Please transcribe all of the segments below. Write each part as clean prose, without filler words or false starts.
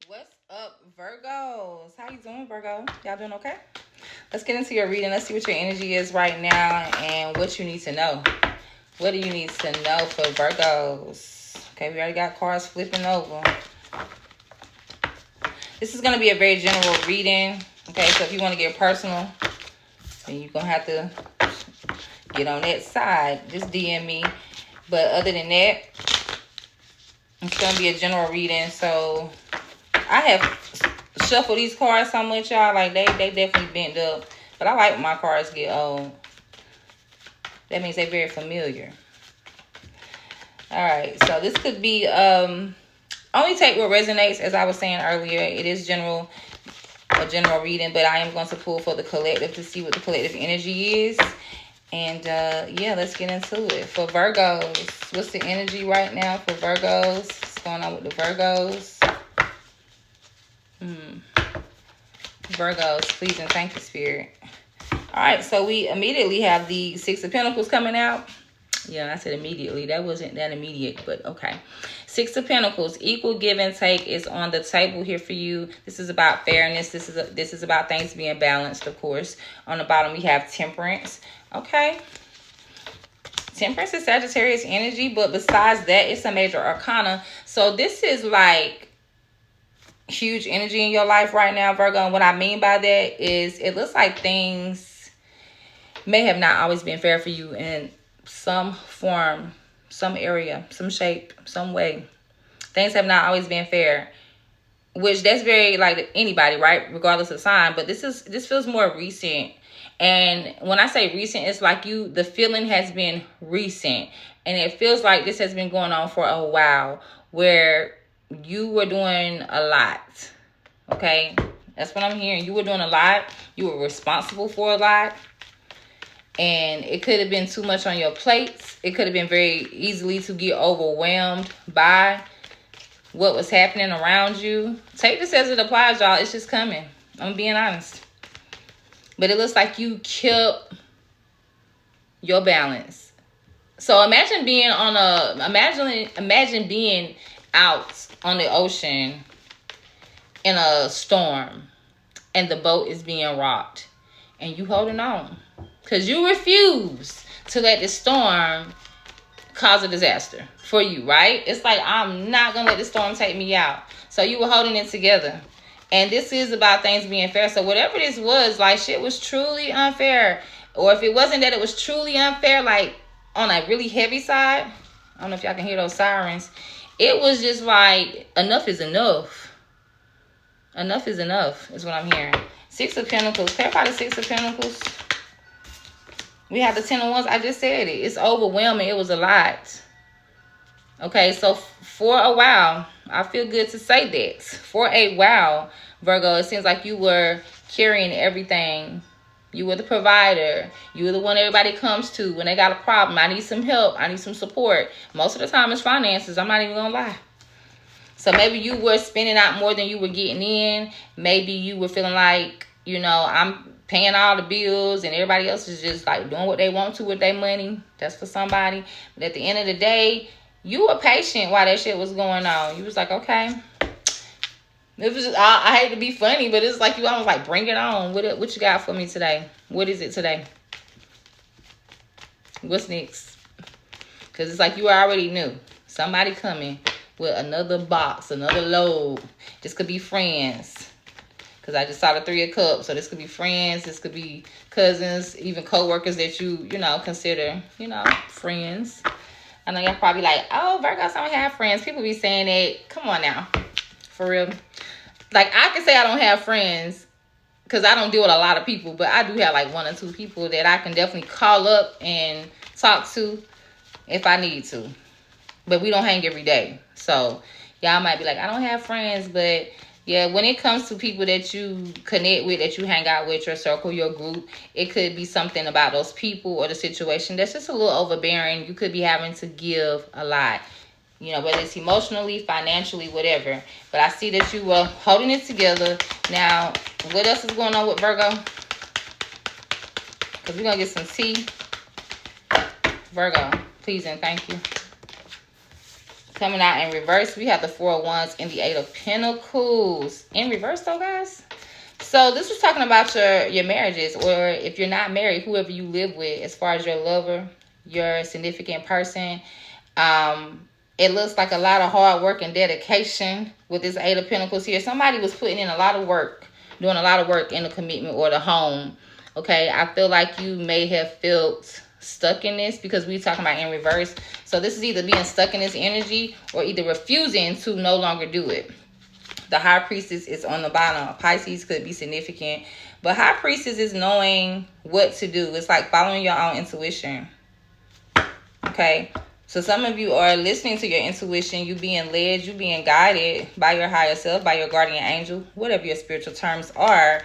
What's up, Virgos? How you doing, Virgo? Y'all doing okay? Let's get into your reading. Let's see what your energy is right now and what you need to know. What do you need to know for Virgos? Okay, we already got cards flipping over. This is going to be a very general reading. Okay, so if you want to get personal, then you're going to have to get on that side. Just DM me. But other than that, it's going to be a general reading. So I have shuffled these cards so much, y'all. Like, they definitely bent up. But I like when my cards get old. That means they're very familiar. Alright, so this could be, only take what resonates, as I was saying earlier. It is a general reading, but I am going to pull for the collective to see what the collective energy is. And, yeah, let's get into it. For Virgos, what's the energy right now for Virgos? What's going on with the Virgos? Virgos, please and thank you, Spirit. All right, so we immediately have the Six of Pentacles coming out. Yeah, I said immediately. That wasn't that immediate, but okay. Six of Pentacles, equal give and take is on the table here for you. This is about fairness. This is about things being balanced, of course. On the bottom, we have Temperance. Okay. Temperance is Sagittarius energy, but besides that, it's a major arcana. So this is like huge energy in your life right now, Virgo. And what I mean by that is it looks like things may have not always been fair for you in some form, some area, some shape, some way. Things have not always been fair, which that's very like anybody, right? Regardless of sign. But this feels more recent. And when I say recent, it's like the feeling has been recent. And it feels like this has been going on for a while, where you were doing a lot. Okay? That's what I'm hearing. You were doing a lot. You were responsible for a lot. And it could have been too much on your plates. It could have been very easily to get overwhelmed by what was happening around you. Take this as it applies, y'all. It's just coming. I'm being honest. But it looks like you kept your balance. So imagine being imagine being out on the ocean in a storm and the boat is being rocked and you holding on because you refuse to let the storm cause a disaster for you, right? It's like, I'm not gonna let the storm take me out. So you were holding it together. And this is about things being fair. So whatever this was, like, shit was truly unfair. Or if it wasn't that it was truly unfair, like on a really heavy side, I don't know if y'all can hear those sirens. It was just like, enough is enough. Enough is enough is what I'm hearing. Six of Pentacles. Clarify the Six of Pentacles. We have the Ten of Wands. I just said it. It's overwhelming. It was a lot. Okay, so for a while, I feel good to say that. For a while, Virgo, it seems like you were carrying everything. You were the provider. You were the one everybody comes to when they got a problem. I need some help. I need some support. Most of the time, it's finances. I'm not even going to lie. So maybe you were spending out more than you were getting in. Maybe you were feeling like, I'm paying all the bills and everybody else is just like doing what they want to with their money. That's for somebody. But at the end of the day, you were patient while that shit was going on. You was like, okay. It was just, I hate to be funny, but it's like you almost like, bring it on. What you got for me today? What is it today? What's next? Because it's like you already knew. Somebody coming with another box, another load. This could be friends. Because I just saw the Three of Cups. So this could be friends. This could be cousins. Even co-workers that you consider, friends. I know y'all probably like, oh, Virgos don't have friends. People be saying that. Come on now. For real. Like, I can say I don't have friends because I don't deal with a lot of people. But I do have like one or two people that I can definitely call up and talk to if I need to. But we don't hang every day. So y'all might be like, I don't have friends. But yeah, when it comes to people that you connect with, that you hang out with, your circle, your group, it could be something about those people or the situation that's just a little overbearing. You could be having to give a lot, whether it's emotionally, financially, whatever. But I see that you were holding it together. Now, what else is going on with Virgo? Because we're going to get some tea. Virgo, please and thank you. Coming out in reverse, we have the Four of Wands and the Eight of Pentacles. In reverse though, guys. So this is talking about your marriages, or if you're not married, whoever you live with, as far as your lover, your significant person. It looks like a lot of hard work and dedication with this Eight of Pentacles here. Somebody was putting in a lot of work, doing a lot of work in the commitment or the home. Okay, I feel like you may have felt stuck in this because we're talking about in reverse. So this is either being stuck in this energy or either refusing to no longer do it. The High Priestess is on the bottom. Pisces could be significant. But High Priestess is knowing what to do. It's like following your own intuition. Okay. So some of you are listening to your intuition. You being led. You being guided by your higher self, by your guardian angel, whatever your spiritual terms are,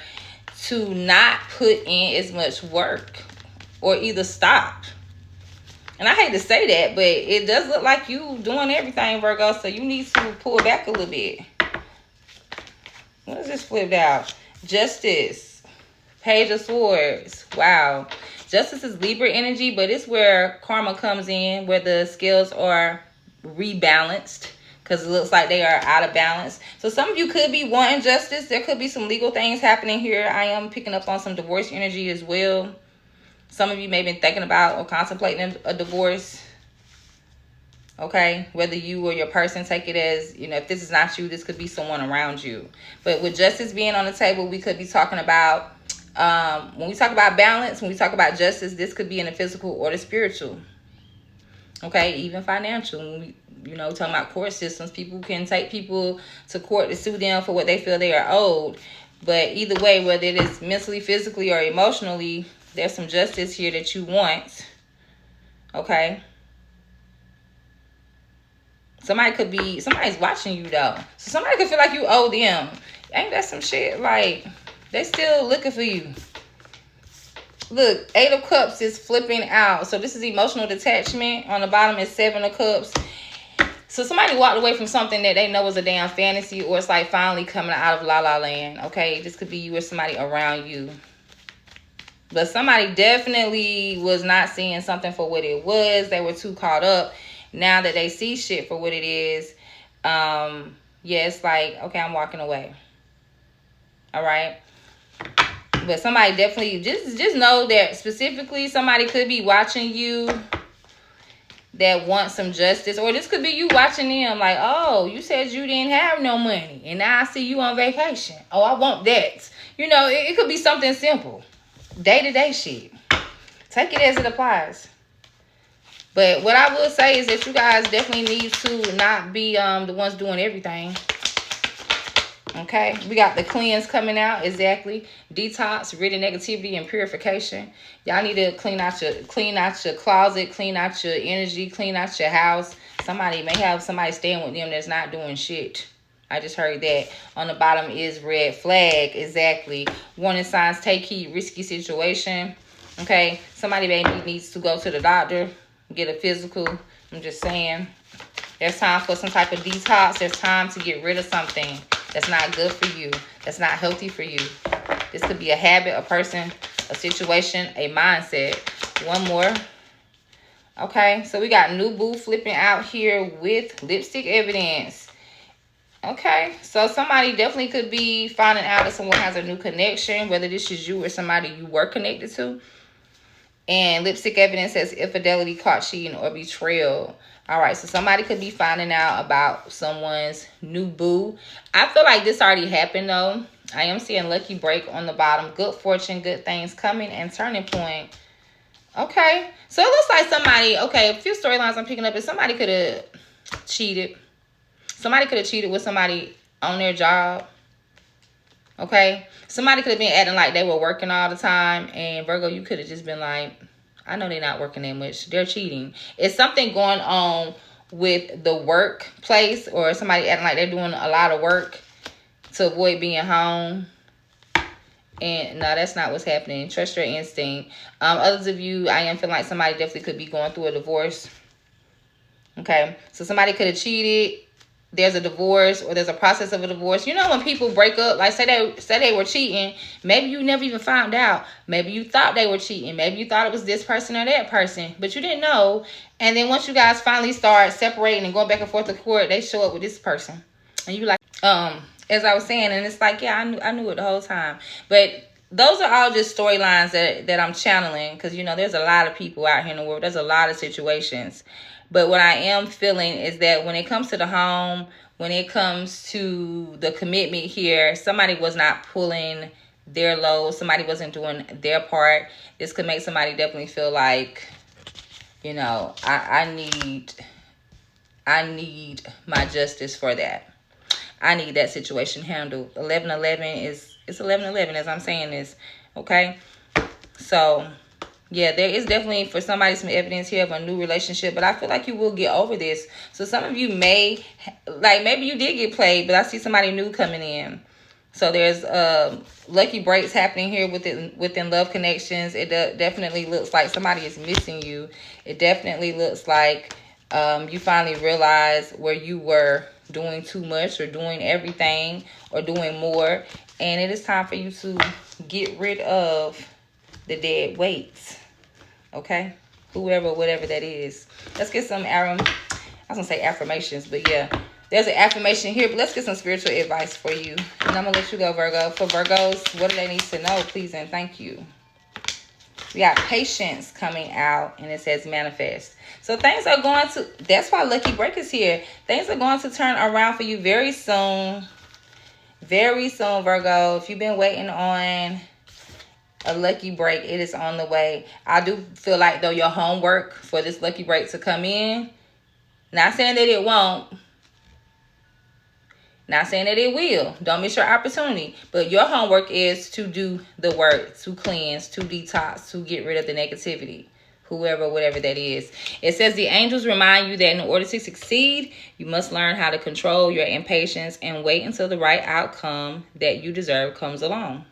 to not put in as much work or either stop. And I hate to say that, but it does look like you doing everything, Virgo. So you need to pull back a little bit. What is this flipped out? Justice. Page of Swords. Wow. Justice is Libra energy, but it's where karma comes in, where the scales are rebalanced, because it looks like they are out of balance. So some of you could be wanting justice. There could be some legal things happening here. I am picking up on some divorce energy as well. Some of you may have been thinking about or contemplating a divorce. Okay, whether you or your person take it as, you know, if this is not you, this could be someone around you. But with justice being on the table, we could be talking about, when we talk about balance, when we talk about justice, this could be in the physical or the spiritual. Okay, even financial. When we, you know, talking about court systems, people can take people to court to sue them for what they feel they are owed. But either way, whether it is mentally, physically, or emotionally, there's some justice here that you want. Okay. Somebody's watching you though. So somebody could feel like you owe them. Ain't that some shit? Like, they still looking for you. Look, Eight of Cups is flipping out. So this is emotional detachment. On the bottom is Seven of Cups. So somebody walked away from something that they know was a damn fantasy, or it's like finally coming out of La La Land. Okay, this could be you or somebody around you. But somebody definitely was not seeing something for what it was. They were too caught up. Now that they see shit for what it is, yeah, it's like, okay, I'm walking away. All right. But somebody definitely, just know that specifically somebody could be watching you that wants some justice. Or this could be you watching them like, oh, you said you didn't have no money, and now I see you on vacation. Oh, I want that. You know, it could be something simple. Day-to-day shit. Take it as it applies. But what I will say is that you guys definitely need to not be the ones doing everything. Okay? We got the cleanse coming out. Exactly. Detox, rid of negativity, and purification. Y'all need to clean out your closet, clean out your energy, clean out your house. Somebody may have somebody staying with them that's not doing shit. I just heard that. On the bottom is red flag. Exactly. Warning signs, take heed, risky situation. Okay? Somebody maybe needs to go to the doctor. Get a physical. I'm just saying. There's time for some type of detox. There's time to get rid of something that's not good for you. That's not healthy for you. This could be a habit, a person, a situation, a mindset. One more. Okay. So we got new boo flipping out here with lipstick evidence. Okay. So somebody definitely could be finding out that someone has a new connection, whether this is you or somebody you were connected to. And lipstick evidence says infidelity, caught cheating, or betrayal. All right, so somebody could be finding out about someone's new boo. I feel like this already happened, though. I am seeing lucky break on the bottom. Good fortune, good things coming, and turning point. Okay, so it looks like somebody, okay, a few storylines I'm picking up is somebody could have cheated. Somebody could have cheated with somebody on their job. Okay, somebody could have been acting like they were working all the time, and Virgo, you could have just been like, I know they're not working that much. They're cheating. It's something going on with the workplace, or somebody acting like they're doing a lot of work to avoid being home. And no, that's not what's happening. Trust your instinct. Others of you, I am feeling like somebody definitely could be going through a divorce. Okay, so somebody could have cheated there's a divorce or there's a process of a divorce. You know, when people break up, like say they were cheating, maybe you never even found out. Maybe you thought they were cheating. Maybe you thought it was this person or that person, but you didn't know. And then once you guys finally start separating and going back and forth to court, they show up with this person. And you like, as I was saying, and it's like, yeah, I knew it the whole time. But those are all just storylines that I'm channeling, because, you know, there's a lot of people out here in the world. There's a lot of situations. But what I am feeling is that when it comes to the home, when it comes to the commitment here, somebody was not pulling their load. Somebody wasn't doing their part. This could make somebody definitely feel like, you know, I need my justice for that. I need that situation handled. 11-11 is, it's 11-11 as I'm saying this. Okay? So, yeah, there is definitely for somebody some evidence here of a new relationship, but I feel like you will get over this. So some of you may, like, maybe you did get played, but I see somebody new coming in. So there's lucky breaks happening here within love connections. It definitely looks like somebody is missing you. It definitely looks like you finally realize where you were doing too much or doing everything or doing more. And it is time for you to get rid of the dead weights. Okay? Whoever, whatever that is. Let's get some, I was going to say affirmations, but yeah. There's an affirmation here, but let's get some spiritual advice for you. And I'm going to let you go, Virgo. For Virgos, what do they need to know? Please and thank you. We got patience coming out, and it says manifest. So things are going to, that's why Lucky Break is here. Things are going to turn around for you very soon. Very soon, Virgo. If you've been waiting on a lucky break, it is on the way. I do feel like, though, your homework for this lucky break to come in, not saying that it won't, not saying that it will. Don't miss your opportunity. But your homework is to do the work, to cleanse, to detox, to get rid of the negativity. Whoever, whatever that is. It says the angels remind you that in order to succeed, you must learn how to control your impatience and wait until the right outcome that you deserve comes along.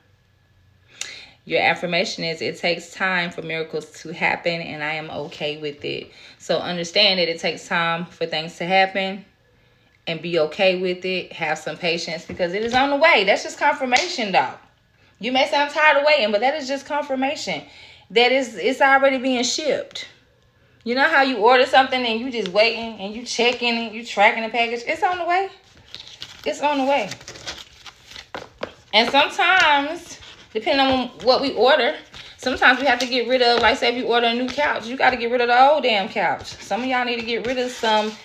Your affirmation is, it takes time for miracles to happen, and I am okay with it. So understand that it takes time for things to happen, and be okay with it. Have some patience, because it is on the way. That's just confirmation, though. You may say I'm tired of waiting, but that is just confirmation that it's already being shipped. You know how you order something and you just waiting and you checking and you tracking the package? It's on the way. It's on the way. And sometimes, depending on what we order, sometimes we have to get rid of, like say if you order a new couch, you got to get rid of the old damn couch. Some of y'all need to get rid of something.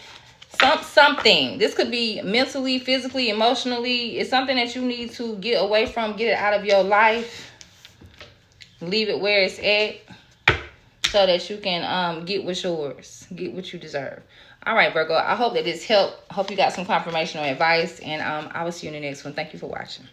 This could be mentally, physically, emotionally. It's something that you need to get away from, get it out of your life, leave it where it's at, so that you can get what's yours, get what you deserve. All right, Virgo, I hope that this helped. Hope you got some confirmation or advice, and I will see you in the next one. Thank you for watching.